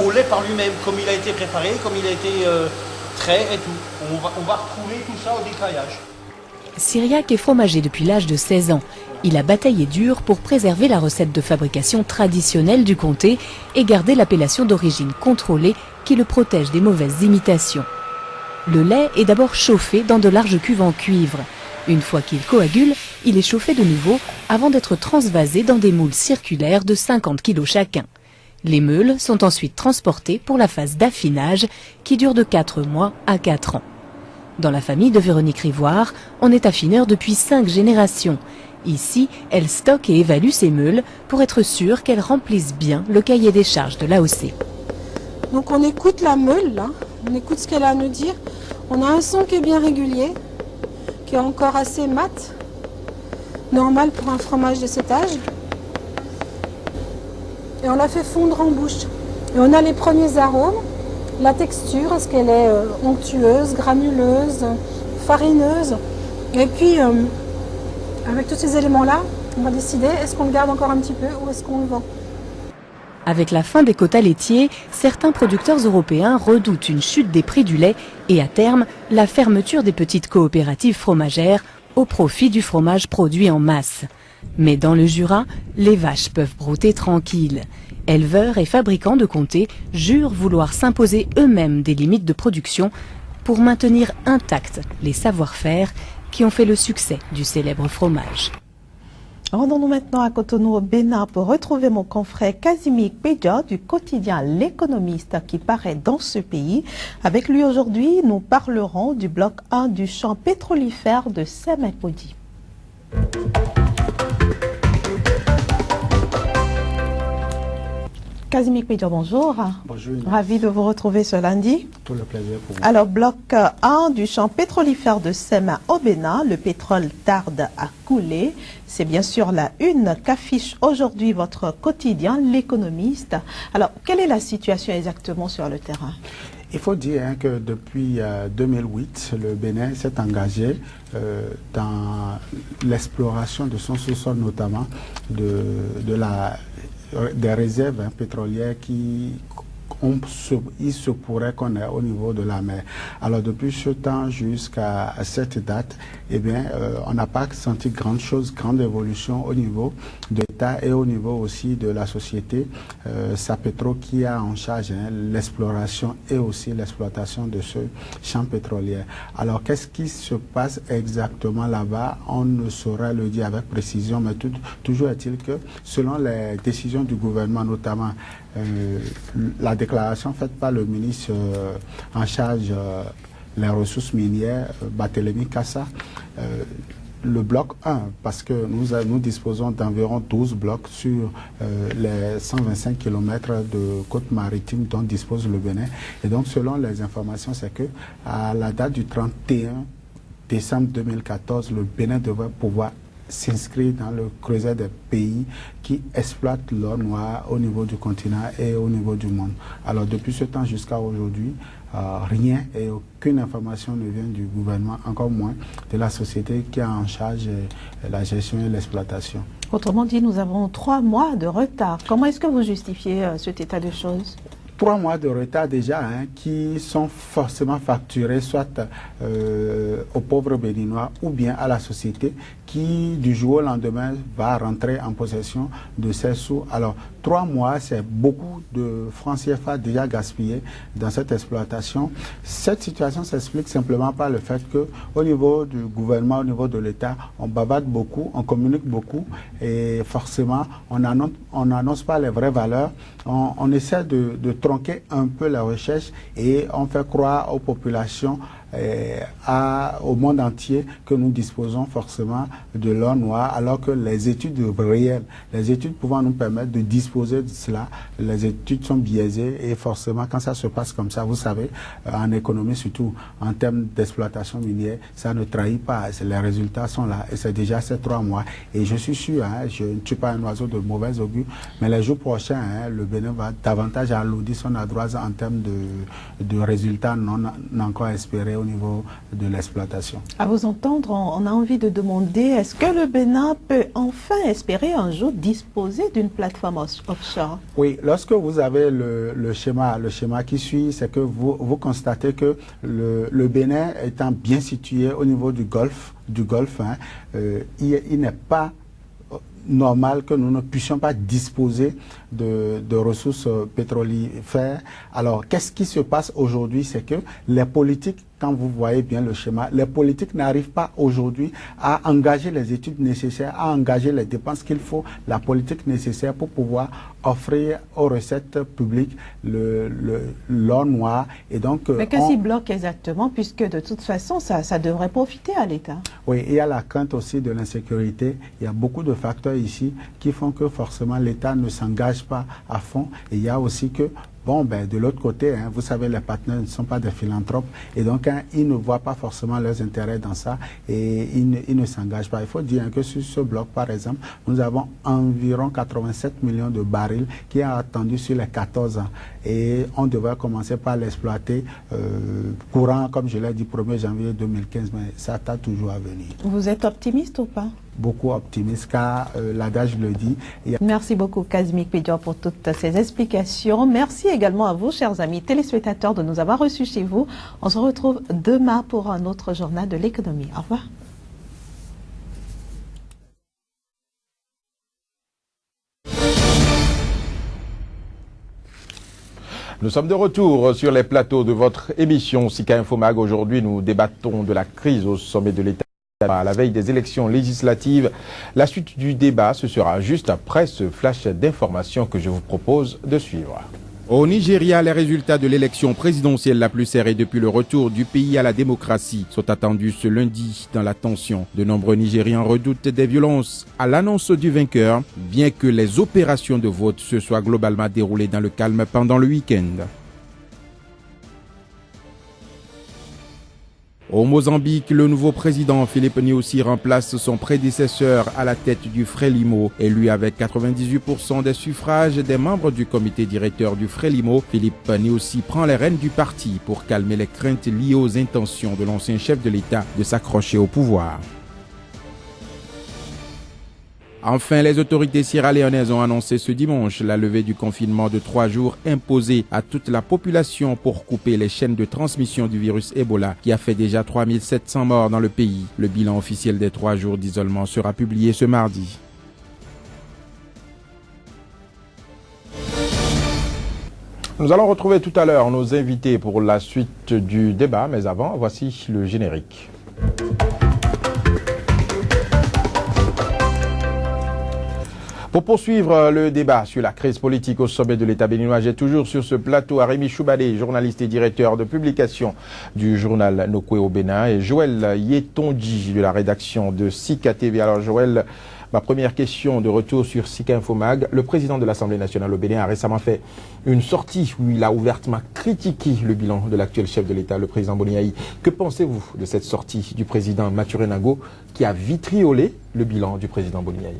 au lait par lui-même, comme il a été préparé, comme il a été trait et tout. On va retrouver tout ça au décaillage. Cyriaque est fromager depuis l'âge de 16 ans. Il a bataillé dur pour préserver la recette de fabrication traditionnelle du comté et garder l'appellation d'origine contrôlée qui le protège des mauvaises imitations. Le lait est d'abord chauffé dans de larges cuves en cuivre. Une fois qu'il coagule, il est chauffé de nouveau avant d'être transvasé dans des moules circulaires de 50 kg chacun. Les meules sont ensuite transportées pour la phase d'affinage qui dure de 4 mois à 4 ans. Dans la famille de Véronique Rivoire, on est affineur depuis 5 générations. Ici, elle stocke et évalue ses meules pour être sûre qu'elles remplissent bien le cahier des charges de l'AOC. Donc on écoute la meule, là. On écoute ce qu'elle a à nous dire. On a un son qui est bien régulier, qui est encore assez mat, normal pour un fromage de cet âge. Et on la fait fondre en bouche. Et on a les premiers arômes, la texture, est-ce qu'elle est onctueuse, granuleuse, farineuse. Et puis, avec tous ces éléments-là, on va décider, est-ce qu'on le garde encore un petit peu ou est-ce qu'on le vend? Avec la fin des quotas laitiers, certains producteurs européens redoutent une chute des prix du lait et à terme, la fermeture des petites coopératives fromagères au profit du fromage produit en masse. Mais dans le Jura, les vaches peuvent brouter tranquilles. Éleveurs et fabricants de comté jurent vouloir s'imposer eux-mêmes des limites de production pour maintenir intacts les savoir-faire qui ont fait le succès du célèbre fromage. Rendons-nous maintenant à Cotonou au Bénin pour retrouver mon confrère Casimir Pédia du quotidien L'Économiste qui paraît dans ce pays. Avec lui aujourd'hui, nous parlerons du bloc 1 du champ pétrolifère de Sémépodi. Casimir Pédia, bonjour. Bonjour. Ravi de vous retrouver ce lundi. Tout le plaisir pour vous. Alors, bloc 1 du champ pétrolifère de Séma au Bénin, le pétrole tarde à couler. C'est bien sûr la une qu'affiche aujourd'hui votre quotidien, L'Économiste. Alors, quelle est la situation exactement sur le terrain? Il faut dire que depuis 2008, le Bénin s'est engagé dans l'exploration de son sous-sol, notamment des réserves pétrolières il se pourrait qu'on ait au niveau de la mer. Alors depuis ce temps jusqu'à cette date, eh bien, on n'a pas senti grande évolution au niveau de l'État et au niveau aussi de la société Sapetro qui a en charge l'exploration et aussi l'exploitation de ce champ pétrolier. Alors qu'est-ce qui se passe exactement là-bas? On ne saurait le dire avec précision, mais toujours est-il que selon les décisions du gouvernement, notamment la déclaration faite par le ministre en charge des ressources minières, Barthélémy Kassa, le bloc 1, parce que nous disposons d'environ 12 blocs sur les 125 km de côte maritime dont dispose le Bénin. Et donc, selon les informations, c'est que à la date du 31 décembre 2014, le Bénin devrait pouvoir s'inscrit dans le creuset des pays qui exploitent l'or noir au niveau du continent et au niveau du monde. Alors depuis ce temps jusqu'à aujourd'hui, rien et aucune information ne vient du gouvernement, encore moins de la société qui a en charge la gestion et l'exploitation. Autrement dit, nous avons 3 mois de retard. Comment est-ce que vous justifiez cet état de choses? 3 mois de retard déjà qui sont forcément facturés soit aux pauvres béninois ou bien à la société qui du jour au lendemain va rentrer en possession de ces sous. Alors 3 mois, c'est beaucoup de francs CFA déjà gaspillés dans cette exploitation. Cette situation s'explique simplement par le fait que au niveau du gouvernement, au niveau de l'État, on bavarde beaucoup, on communique beaucoup et forcément on n'annonce pas les vraies valeurs. On essaie de tronquer un peu la recherche et on fait croire aux populations au monde entier que nous disposons forcément de l'or noir, alors que les études réelles, les études pouvant nous permettre de disposer de cela, les études sont biaisées et forcément quand ça se passe comme ça, vous savez, en économie surtout, en termes d'exploitation minière, ça ne trahit pas, les résultats sont là et c'est déjà ces 3 mois et je suis sûr, je ne suis pas un oiseau de mauvais augure, mais les jours prochains, le Bénin va davantage alourdir son adroise en termes de résultats non encore espérés au niveau de l'exploitation. À vous entendre, on a envie de demander, est-ce que le Bénin peut enfin espérer un jour disposer d'une plateforme offshore? Oui, lorsque vous avez le schéma qui suit, c'est que vous constatez que le Bénin étant bien situé au niveau du Golfe, il n'est pas normal que nous ne puissions pas disposer de ressources pétrolifères. Alors, qu'est-ce qui se passe aujourd'hui? C'est que les politiques, quand vous voyez bien le schéma, les politiques n'arrivent pas aujourd'hui à engager les études nécessaires, à engager les dépenses qu'il faut, la politique nécessaire pour pouvoir offrir aux recettes publiques l'or noir. Et donc, mais qu'est-ce qui bloque exactement, puisque de toute façon, ça devrait profiter à l'État? Oui, il y a la crainte aussi de l'insécurité. Il y a beaucoup de facteurs ici qui font que forcément l'État ne s'engage pas à fond. Et il y a aussi que Bon, ben, de l'autre côté, hein, vous savez, les partenaires ne sont pas des philanthropes et donc hein, ils ne voient pas forcément leurs intérêts dans ça et ils ne s'engagent pas. Il faut dire hein, que sur ce bloc, par exemple, nous avons environ 87 millions de barils qui ont attendu sur les 14 ans et on devrait commencer par l'exploiter courant, comme je l'ai dit, 1er janvier 2015, mais ça tarde toujours à venir. Vous êtes optimiste ou pas? Beaucoup optimiste car l'adage le dit. Merci beaucoup Kazimik Pédior pour toutes ces explications. Merci également à vous, chers amis téléspectateurs, de nous avoir reçus chez vous. On se retrouve demain pour un autre journal de l'économie. Au revoir. Nous sommes de retour sur les plateaux de votre émission Sika Infomag. Aujourd'hui, nous débattons de la crise au sommet de l'État à la veille des élections législatives. La suite du débat, ce sera juste après ce flash d'informations que je vous propose de suivre. Au Nigeria, les résultats de l'élection présidentielle la plus serrée depuis le retour du pays à la démocratie sont attendus ce lundi dans la tension. De nombreux Nigérians redoutent des violences à l'annonce du vainqueur, bien que les opérations de vote se soient globalement déroulées dans le calme pendant le week-end. Au Mozambique, le nouveau président Philippe Nyusi remplace son prédécesseur à la tête du Frelimo. Élu avec 98% des suffrages des membres du comité directeur du Frelimo, Philippe Nyusi prend les rênes du parti pour calmer les craintes liées aux intentions de l'ancien chef de l'État de s'accrocher au pouvoir. Enfin, les autorités sierra-léonaises ont annoncé ce dimanche la levée du confinement de 3 jours imposé à toute la population pour couper les chaînes de transmission du virus Ebola qui a fait déjà 3700 morts dans le pays. Le bilan officiel des 3 jours d'isolement sera publié ce mardi. Nous allons retrouver tout à l'heure nos invités pour la suite du débat, mais avant, voici le générique. Pour poursuivre le débat sur la crise politique au sommet de l'État béninois, j'ai toujours sur ce plateau Arémi Choubadé, journaliste et directeur de publication du journal Nokwe au Bénin, et Joël Yetonji de la rédaction de Sika TV. Alors Joël, ma première question de retour sur Sika Infomag. Le président de l'Assemblée nationale au Bénin a récemment fait une sortie où il a ouvertement critiqué le bilan de l'actuel chef de l'État, le président Boni Yayi. Que pensez-vous de cette sortie du président Mathurin Nango qui a vitriolé le bilan du président Boni Yayi?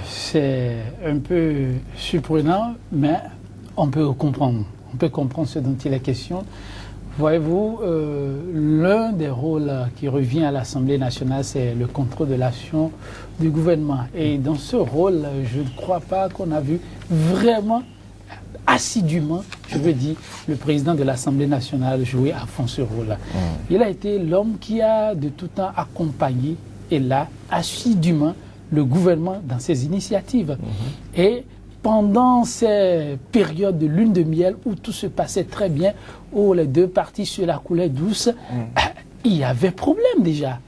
C'est un peu surprenant, mais on peut comprendre. On peut comprendre ce dont il est question. Voyez-vous, l'un des rôles qui revient à l'Assemblée nationale, c'est le contrôle de l'action du gouvernement. Et dans ce rôle, je ne crois pas qu'on a vu vraiment assidûment, je veux dire, le président de l'Assemblée nationale jouer à fond ce rôle-là. Il a été l'homme qui a de tout temps accompagné et là, assidûment, le gouvernement dans ses initiatives. Et pendant ces périodes de lune de miel où tout se passait très bien, où les deux parties sur la coulée douce, il y avait problème déjà.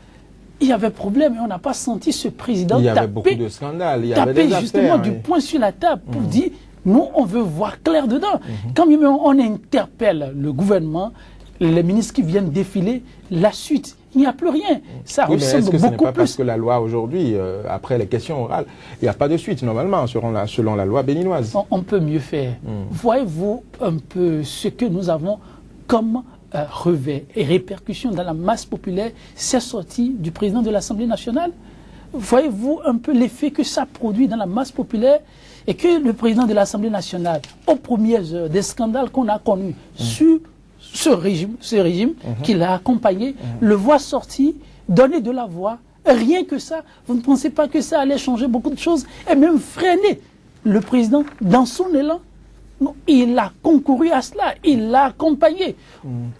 Il y avait problème et on n'a pas senti ce président taper, beaucoup de scandales. Il y avait des justement affaires, du poing sur la table pour dire, nous on veut voir clair dedans. Quand même on interpelle le gouvernement, les ministres qui viennent défiler, la suite, il n'y a plus rien. Ça oui, ressemble est-ce que ce n'est pas plus. Parce que la loi aujourd'hui, après les questions orales, il n'y a pas de suite normalement selon la loi béninoise. On peut mieux faire. Voyez-vous un peu ce que nous avons comme revers et répercussions dans la masse populaire, ces sorties du président de l'Assemblée nationale? Voyez-vous un peu l'effet que ça produit dans la masse populaire et que le président de l'Assemblée nationale, aux premières heures des scandales qu'on a connus sur ce régime qui l'a accompagné, le voit sortir, donner de la voix, rien que ça. Vous ne pensez pas que ça allait changer beaucoup de choses et même freiner le président dans son élan? Non, il a concouru à cela, il l'a accompagné.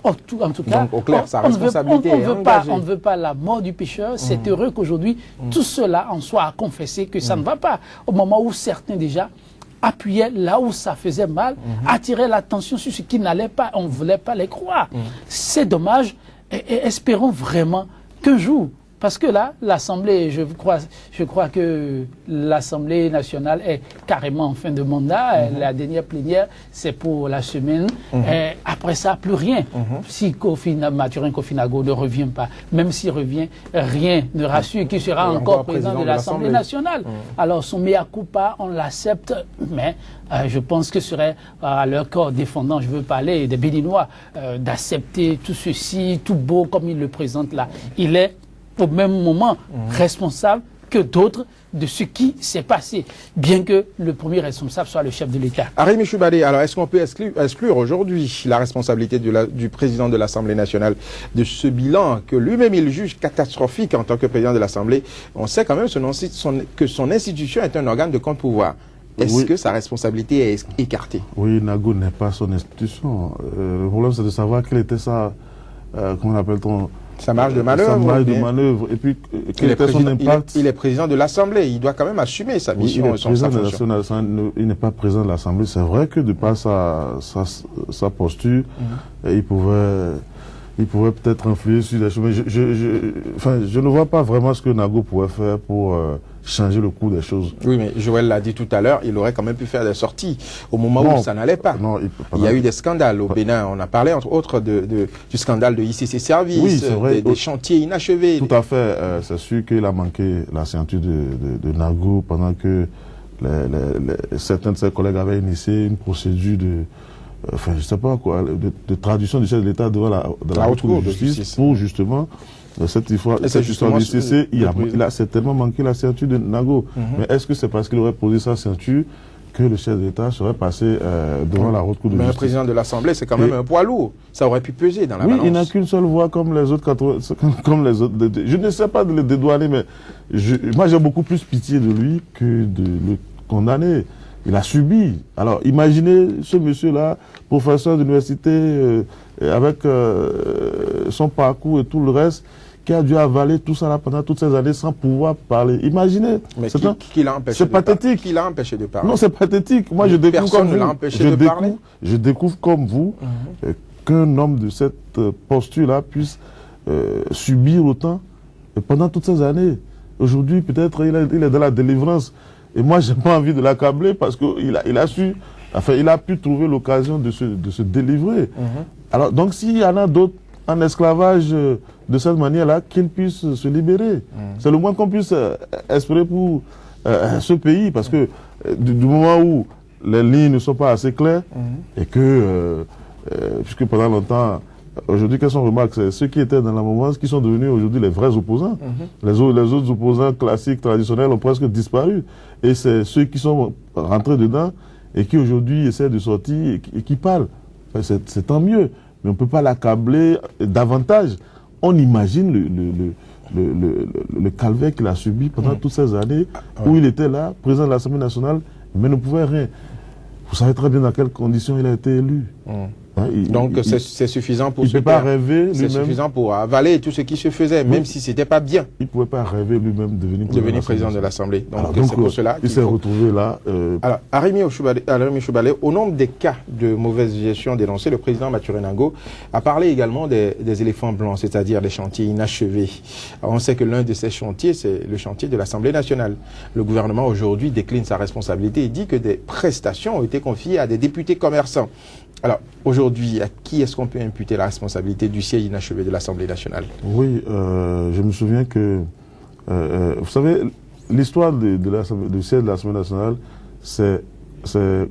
En tout cas, donc, au clair, sa responsabilité on ne veut pas la mort du pécheur. C'est heureux qu'aujourd'hui, tout cela en soit à confesser que ça ne va pas. Au moment où certains déjà appuyaient là où ça faisait mal, attiraient l'attention sur ce qui n'allait pas, on ne voulait pas les croire. C'est dommage et espérons vraiment qu'un jour, Parce que là, l'Assemblée, je crois que l'Assemblée nationale est carrément en fin de mandat. La dernière plénière, c'est pour la semaine. Et après ça, plus rien. Si Mathurin Kofinago ne revient pas, même s'il revient, rien ne rassure qu'il sera encore président de l'Assemblée nationale. Alors, son mea culpa, on l'accepte, mais je pense que ce serait à leur corps défendant, je veux parler des Béninois, d'accepter tout ceci, tout beau comme il le présente là. Il est au même moment responsable que d'autres de ce qui s'est passé, bien que le premier responsable soit le chef de l'État. Arémi Choubadé, alors est-ce qu'on peut exclure aujourd'hui la responsabilité du président de l'Assemblée nationale de ce bilan que lui-même il juge catastrophique en tant que président de l'Assemblée? On sait quand même que son institution est un organe de contre-pouvoir. Est-ce que sa responsabilité est écartée? Oui, Nago n'est pas son institution. Le problème, c'est de savoir quelle était sa, comment appelle-t-on, sa marge de manœuvre. Sa marge de manœuvre. Et puis, quel était son impact? Il est président de l'Assemblée. Il doit quand même assumer sa mission. Il n'est pas président de l'Assemblée. C'est vrai que de par sa posture, il pouvait peut-être influer sur les choses. Mais je ne vois pas vraiment ce que Nago pouvait faire pour changer le cours des choses. Oui, mais Joël l'a dit tout à l'heure, il aurait quand même pu faire des sorties au moment où ça n'allait pas. Non, il y a eu des scandales au Bénin. On a parlé entre autres du scandale de ICC Services, oui, des chantiers inachevés. Tout à fait. C'est sûr qu'il a manqué la ceinture de Nago pendant que certains de ses collègues avaient initié une procédure je sais pas quoi, de traduction du chef de l'État devant la Haute Cour de justice pour justement cette histoire du CC, il a certainement manqué la ceinture de Nago. Mais est-ce que c'est parce qu'il aurait posé sa ceinture que le chef de l'État serait passé devant la Haute Cour de justice? Mais le président de l'Assemblée, c'est quand même un poids lourd. Ça aurait pu peser dans la balance. Oui, il n'a qu'une seule voix comme les autres. Je ne sais pas de le dédouaner, mais moi j'ai beaucoup plus pitié de lui que de le condamner. Il a subi. Alors, imaginez ce monsieur-là, professeur d'université, avec son parcours et tout le reste, qui a dû avaler tout ça là pendant toutes ces années sans pouvoir parler. Imaginez. Mais qui l'a empêché de parler? C'est pathétique. Qui l'a empêché de parler? Non, c'est pathétique. Moi, je découvre comme vous. Je découvre comme vous qu'un homme de cette posture-là puisse subir autant pendant toutes ces années. Aujourd'hui, peut-être, il est dans la délivrance. Et moi, j'ai pas envie de l'accabler parce qu'il il a pu trouver l'occasion de se délivrer. Alors, donc, s'il y en a d'autres en esclavage de cette manière-là, qu'ils puissent se libérer. C'est le moins qu'on puisse espérer pour ce pays, parce que du moment où les lignes ne sont pas assez claires, et que, puisque pendant longtemps, aujourd'hui, qu'est-ce qu'on remarque? C'est ceux qui étaient dans la mouvance qui sont devenus aujourd'hui les vrais opposants. Les autres opposants classiques, traditionnels ont presque disparu. Et c'est ceux qui sont rentrés dedans et qui aujourd'hui essaient de sortir et qui parlent. Enfin, c'est tant mieux. Mais on ne peut pas l'accabler davantage. On imagine le calvaire qu'il a subi pendant toutes ces années où il était là, président de l'Assemblée nationale, mais ne pouvait rien. Vous savez très bien dans quelles conditions il a été élu. Donc c'est suffisant pour se pas rêver c'est suffisant pour avaler tout ce qui se faisait, même si c'était pas bien. Il ne pouvait pas rêver lui-même devenir président de l'Assemblée. Donc c'est pour cela qu'il s'est retrouvé là. Alors, Arémi Choubadé, au nombre des cas de mauvaise gestion dénoncés, le président Mathurin Nango a parlé également des éléphants blancs, c'est-à-dire des chantiers inachevés. Alors, on sait que l'un de ces chantiers, c'est le chantier de l'Assemblée nationale. Le gouvernement aujourd'hui décline sa responsabilité et dit que des prestations ont été confiées à des députés commerçants. Alors, aujourd'hui, à qui est-ce qu'on peut imputer la responsabilité du siège inachevé de l'Assemblée nationale? Oui, je me souviens que, vous savez, l'histoire du siège de l'Assemblée nationale, c'est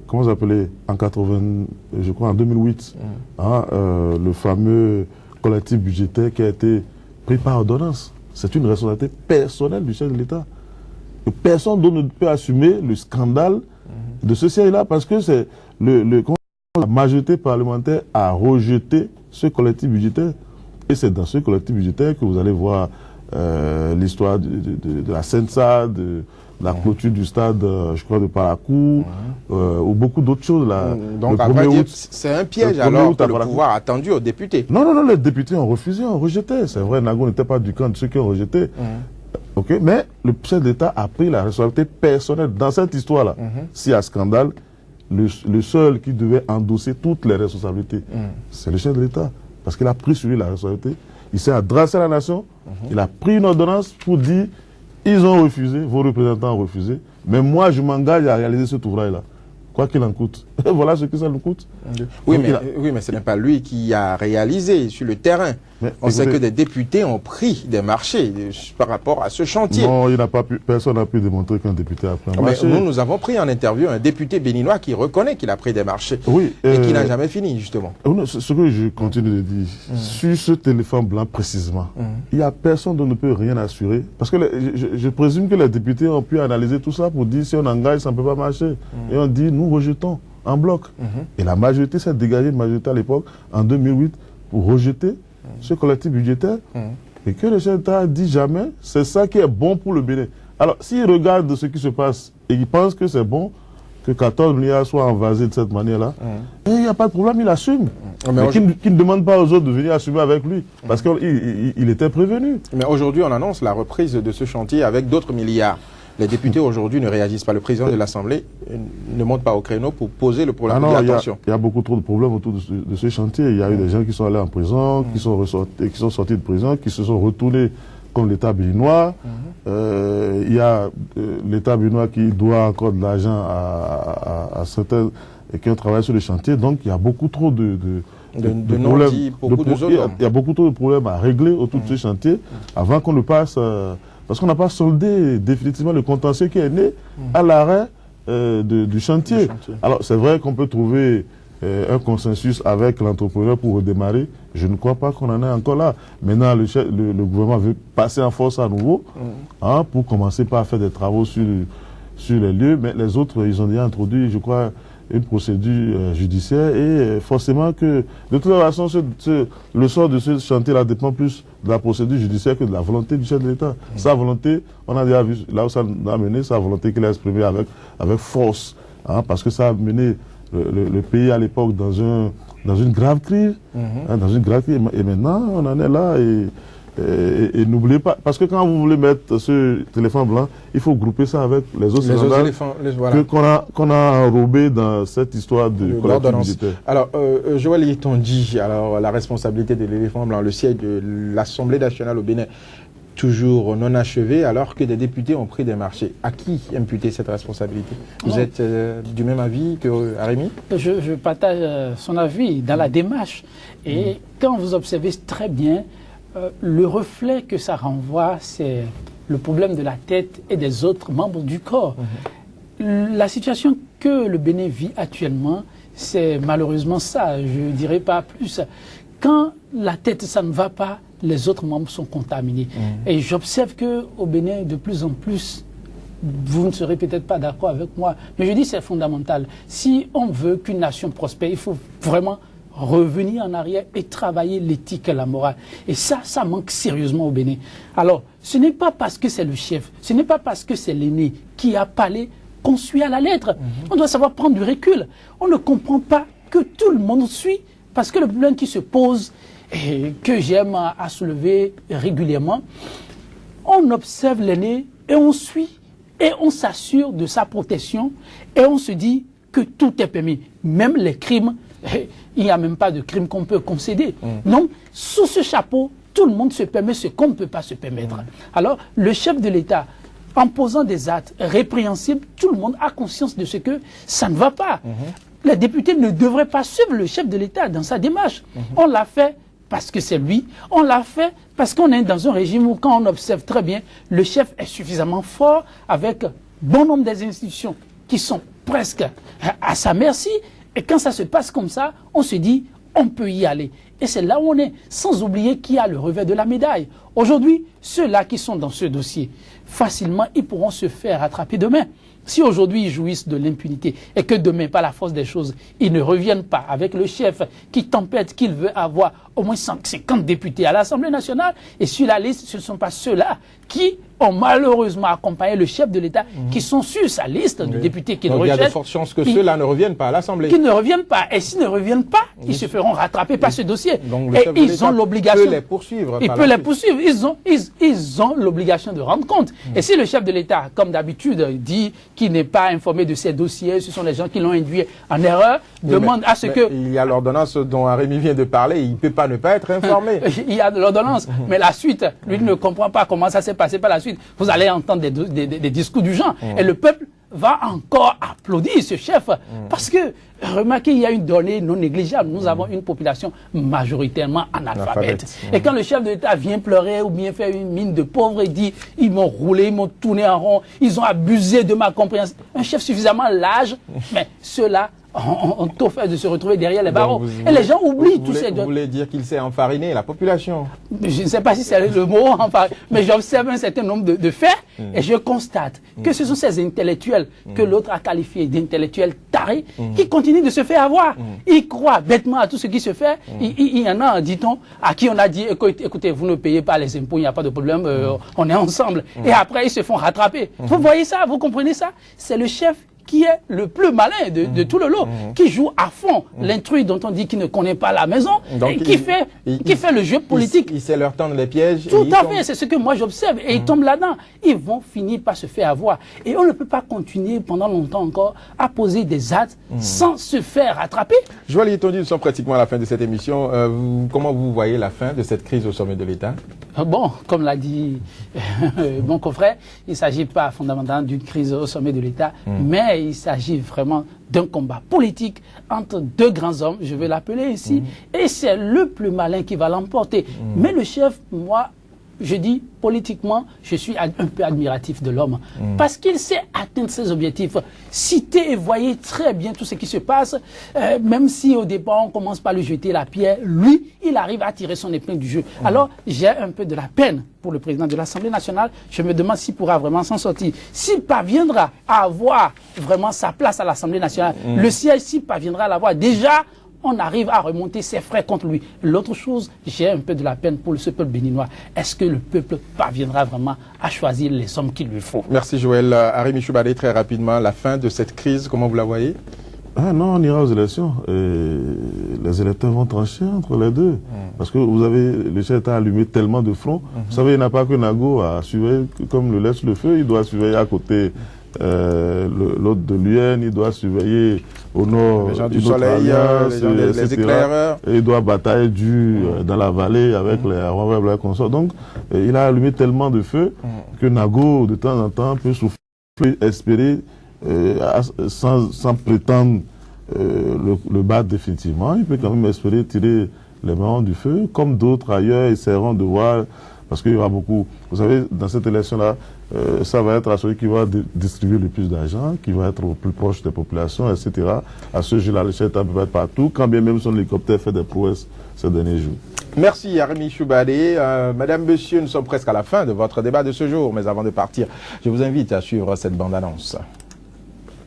comment vous appelez, en 2008, le fameux collectif budgétaire qui a été pris par ordonnance. C'est une responsabilité personnelle du chef de l'État. Personne d'autre ne peut assumer le scandale de ce siège-là parce que c'est la majorité parlementaire a rejeté ce collectif budgétaire. Et c'est dans ce collectif budgétaire que vous allez voir l'histoire de la CENSA, de la clôture du stade, je crois, de Parakou, ou beaucoup d'autres choses. Là. Donc, c'est un piège alors que le pouvoir a tendu aux députés. Non, les députés ont refusé, ont rejeté. C'est vrai, Nago n'était pas du camp de ceux qui ont rejeté. Mais le chef d'État a pris la responsabilité personnelle dans cette histoire-là. S'il y a scandale, le seul qui devait endosser toutes les responsabilités, c'est le chef de l'État. Parce qu'il a pris sur lui la responsabilité. il s'est adressé à la nation, il a pris une ordonnance pour dire, ils ont refusé, vos représentants ont refusé, mais moi je m'engage à réaliser cet ouvrage-là, quoi qu'il en coûte. Et voilà ce que ça nous coûte. Oui, mais ce n'est pas lui qui a réalisé sur le terrain. On sait que des députés ont pris des marchés par rapport à ce chantier. Non, personne n'a pu démontrer qu'un député a pris un marché. Nous avons pris en interview un député béninois qui reconnaît qu'il a pris des marchés et qui n'a jamais fini, justement. Ce que je continue de dire, sur ce téléphone blanc précisément, il n'y a personne dont ne peut rien assurer. Parce que je présume que les députés ont pu analyser tout ça pour dire si on engage, ça ne peut pas marcher. Et on dit, nous rejetons en bloc. Et la majorité s'est dégagée, une majorité à l'époque, en 2008, pour rejeter ce collectif budgétaire, et que le chef d'État dit jamais, c'est ça qui est bon pour le Bénin. Alors, s'il regarde ce qui se passe et il pense que c'est bon, que 14 milliards soient envasés de cette manière-là, il n'y a pas de problème, il assume. Mais qu'il ne demande pas aux autres de venir assumer avec lui, parce qu'il était prévenu. Mais aujourd'hui, on annonce la reprise de ce chantier avec d'autres milliards. Les députés aujourd'hui ne réagissent pas. Le président de l'Assemblée ne monte pas au créneau pour poser le problème de l'attention. Il y a beaucoup trop de problèmes autour de ce chantier. Il y a eu des gens qui sont allés en prison, qui sont sortis de prison, qui se sont retournés comme l'État béninois. Il y a l'État béninois qui doit encore de l'argent à certains qui ont travaillé sur le chantier. Donc il y a beaucoup trop de problèmes. Il y a beaucoup trop de problèmes à régler autour de ce chantier avant qu'on ne passe... Parce qu'on n'a pas soldé définitivement le contentieux qui est né à l'arrêt du chantier. Alors c'est vrai qu'on peut trouver un consensus avec l'entrepreneur pour redémarrer. Je ne crois pas qu'on en est encore là. Maintenant, le gouvernement veut passer en force à nouveau pour commencer par faire des travaux sur les lieux. Mais les autres, ils ont déjà introduit, je crois, une procédure judiciaire et forcément que, de toute façon, le sort de ce chantier-là dépend plus de la procédure judiciaire que de la volonté du chef de l'État. Sa volonté, on a déjà vu là où ça a mené, sa volonté qu'il a exprimée avec force, parce que ça a mené le pays à l'époque dans une grave crise, et maintenant on en est là et n'oubliez pas, parce que quand vous voulez mettre ce téléphone blanc, il faut grouper ça avec les autres qu'on a enrobés dans cette histoire de collectif budgétaire. Alors, Joël Yetonji, alors la responsabilité de l'éléphant blanc, le siège de l'Assemblée nationale au Bénin, toujours non achevé, alors que des députés ont pris des marchés. À qui imputer cette responsabilité? Vous êtes du même avis que Arémi? Je partage son avis dans la démarche. Et quand vous observez très bien, le reflet que ça renvoie, c'est le problème de la tête et des autres membres du corps. La situation que le Bénin vit actuellement, c'est malheureusement ça, je ne dirais pas plus. Quand la tête, ça ne va pas, les autres membres sont contaminés. Et j'observe qu'au Bénin, de plus en plus, vous ne serez peut-être pas d'accord avec moi, mais je dis que c'est fondamental. Si on veut qu'une nation prospère, il faut vraiment revenir en arrière et travailler l'éthique et la morale. Et ça manque sérieusement au Bénin. Alors, ce n'est pas parce que c'est le chef, ce n'est pas parce que c'est l'aîné qui a parlé qu'on suit à la lettre. On doit savoir prendre du recul. On ne comprend pas que tout le monde suit, parce que le problème qui se pose, et que j'aime à soulever régulièrement, on observe l'aîné et on suit, et on s'assure de sa protection, et on se dit que tout est permis, même les crimes. Il n'y a même pas de crime qu'on peut concéder. Non, sous ce chapeau, tout le monde se permet ce qu'on ne peut pas se permettre. Alors, le chef de l'État, en posant des actes répréhensibles, tout le monde a conscience de ce que ça ne va pas. Les députés ne devraient pas suivre le chef de l'État dans sa démarche. On l'a fait parce que c'est lui. On l'a fait parce qu'on est dans un régime où, quand on observe très bien, le chef est suffisamment fort, avec bon nombre des institutions qui sont presque à sa merci. Et quand ça se passe comme ça, on se dit, on peut y aller. Et c'est là où on est, sans oublier qu'il y a le revers de la médaille. Aujourd'hui, ceux-là qui sont dans ce dossier, facilement, ils pourront se faire rattraper demain. Si aujourd'hui ils jouissent de l'impunité et que demain, par la force des choses, ils ne reviennent pas avec le chef qui tempête qu'il veut avoir au moins 50 députés à l'Assemblée nationale, et sur la liste, ce ne sont pas ceux-là qui ont malheureusement accompagné le chef de l'État, qui sont sur sa liste de députés qui le rejettent. Il y a de fortes chances que ceux-là ne reviennent pas à l'Assemblée. Qu'ils ne reviennent pas. Et s'ils ne reviennent pas, ils se feront rattraper par ce dossier. Donc, et ils ont l'obligation. Il peut les poursuivre. Il peut les poursuivre. Ils ont l'obligation de rendre compte. Et si le chef de l'État, comme d'habitude, dit qu'il n'est pas informé de ces dossiers, ce sont les gens qui l'ont induit en erreur, demande à ce que... Il y a l'ordonnance dont Rémi vient de parler, il ne peut pas ne pas être informé. Il y a de l'ordonnance, mais la suite, lui ne comprend pas comment ça s'est passé par la suite. Vous allez entendre des discours du genre. Et le peuple va encore applaudir ce chef. Parce que, remarquez, il y a une donnée non négligeable. Nous avons une population majoritairement analphabète. Et quand le chef de l'État vient pleurer ou bien faire une mine de pauvre et dit « ils m'ont roulé, ils m'ont tourné en rond, ils ont abusé de ma compréhension », un chef suffisamment large, mais ceux-là ont tout fait de se retrouver derrière les barreaux. Et les gens oublient tous ces... Vous voulez dire qu'il s'est enfariné, la population? Je ne sais pas si c'est le mot, mais j'observe un certain nombre de faits et je constate que ce sont ces intellectuels que l'autre a qualifiés d'intellectuels tarés qui continuent de se faire avoir. Ils croient bêtement à tout ce qui se fait. Il y en a, dit-on, à qui on a dit écoutez, vous ne payez pas les impôts, il n'y a pas de problème, on est ensemble. Et après, ils se font rattraper. Vous voyez ça? Vous comprenez ça? C'est le chef qui est le plus malin de tout le lot, qui joue à fond l'intrus dont on dit qu'il ne connaît pas la maison, et qui fait le jeu politique. Il sait leur tendre les pièges. Tout à fait, c'est ce que moi j'observe, et ils tombent là-dedans. Ils vont finir par se faire avoir. Et on ne peut pas continuer pendant longtemps encore à poser des actes sans se faire rattraper. Joël Yetondu, nous sommes pratiquement à la fin de cette émission. Comment vous voyez la fin de cette crise au sommet de l'État? Bon, comme l'a dit mon confrère, il ne s'agit pas fondamentalement d'une crise au sommet de l'État, mais il s'agit vraiment d'un combat politique entre deux grands hommes, je vais l'appeler ici, et c'est le plus malin qui va l'emporter. Mais le chef, moi, je dis politiquement, je suis un peu admiratif de l'homme, parce qu'il sait atteindre ses objectifs. Citez et voyez très bien tout ce qui se passe, même si au départ on commence par lui jeter la pierre, lui, il arrive à tirer son épingle du jeu. Alors, j'ai un peu de la peine pour le président de l'Assemblée nationale. Je me demande s'il pourra vraiment s'en sortir. S'il parviendra à avoir vraiment sa place à l'Assemblée nationale, le siège, s'il parviendra à l'avoir, déjà, on arrive à remonter ses frais contre lui. L'autre chose, j'ai un peu de la peine pour ce peuple béninois. Est-ce que le peuple parviendra vraiment à choisir les hommes qu'il lui faut? Merci Joël. Rémi Choubadé, très rapidement, la fin de cette crise, comment vous la voyez? Non, on ira aux élections. Et les électeurs vont trancher entre les deux. Parce que vous avez, le chef d'État a allumé tellement de fronts. Vous savez, il n'a pas que Nago à surveiller, comme le laisse le feu, il doit surveiller à côté l'autre de l'UN, il doit surveiller au nord les gens du soleil, les éclaireurs. Et il doit batailler dans la vallée avec les renverts et consorts. Donc, il a allumé tellement de feu que Nago, de temps en temps, peut souffler, espérer, sans prétendre le battre définitivement. Il peut quand même espérer tirer les mains du feu, comme d'autres ailleurs essaieront de voir, parce qu'il y aura beaucoup. Vous savez, dans cette élection-là, ça va être à celui qui va distribuer le plus d'argent, qui va être au plus proche des populations, etc. À ce jeu-là, le chef d'État peut être partout, quand bien même son hélicoptère fait des prouesses ces derniers jours. Merci Rémi Choubadé. Madame, Monsieur, nous sommes presque à la fin de votre débat de ce jour, mais avant de partir, je vous invite à suivre cette bande-annonce.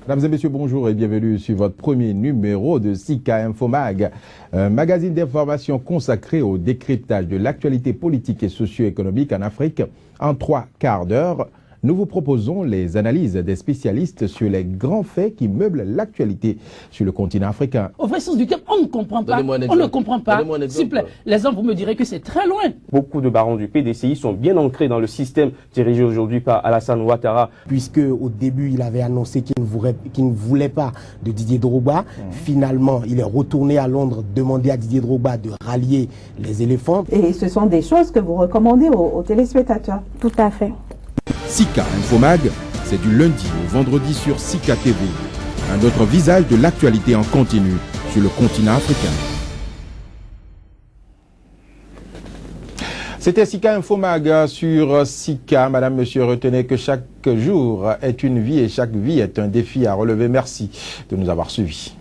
Mesdames et messieurs, bonjour et bienvenue sur votre premier numéro de Sika Infomag, un magazine d'information consacré au décryptage de l'actualité politique et socio-économique en Afrique en 3 quarts d'heure. Nous vous proposons les analyses des spécialistes sur les grands faits qui meublent l'actualité sur le continent africain. Au vrai sens du terme, on ne comprend pas. On ne comprend pas. S'il vous plaît, l'exemple, vous me direz que c'est très loin. Beaucoup de barons du PDCI sont bien ancrés dans le système dirigé aujourd'hui par Alassane Ouattara. Puisque au début, il avait annoncé qu'il ne voulait pas de Didier Drogba. Finalement, il est retourné à Londres demander à Didier Drogba de rallier les éléphants. Et ce sont des choses que vous recommandez aux téléspectateurs. Tout à fait. Sika Infomag, c'est du lundi au vendredi sur Sika TV. Un autre visage de l'actualité en continu sur le continent africain. C'était Sika Infomag sur Sika. Madame, Monsieur, retenez que chaque jour est une vie et chaque vie est un défi à relever. Merci de nous avoir suivis.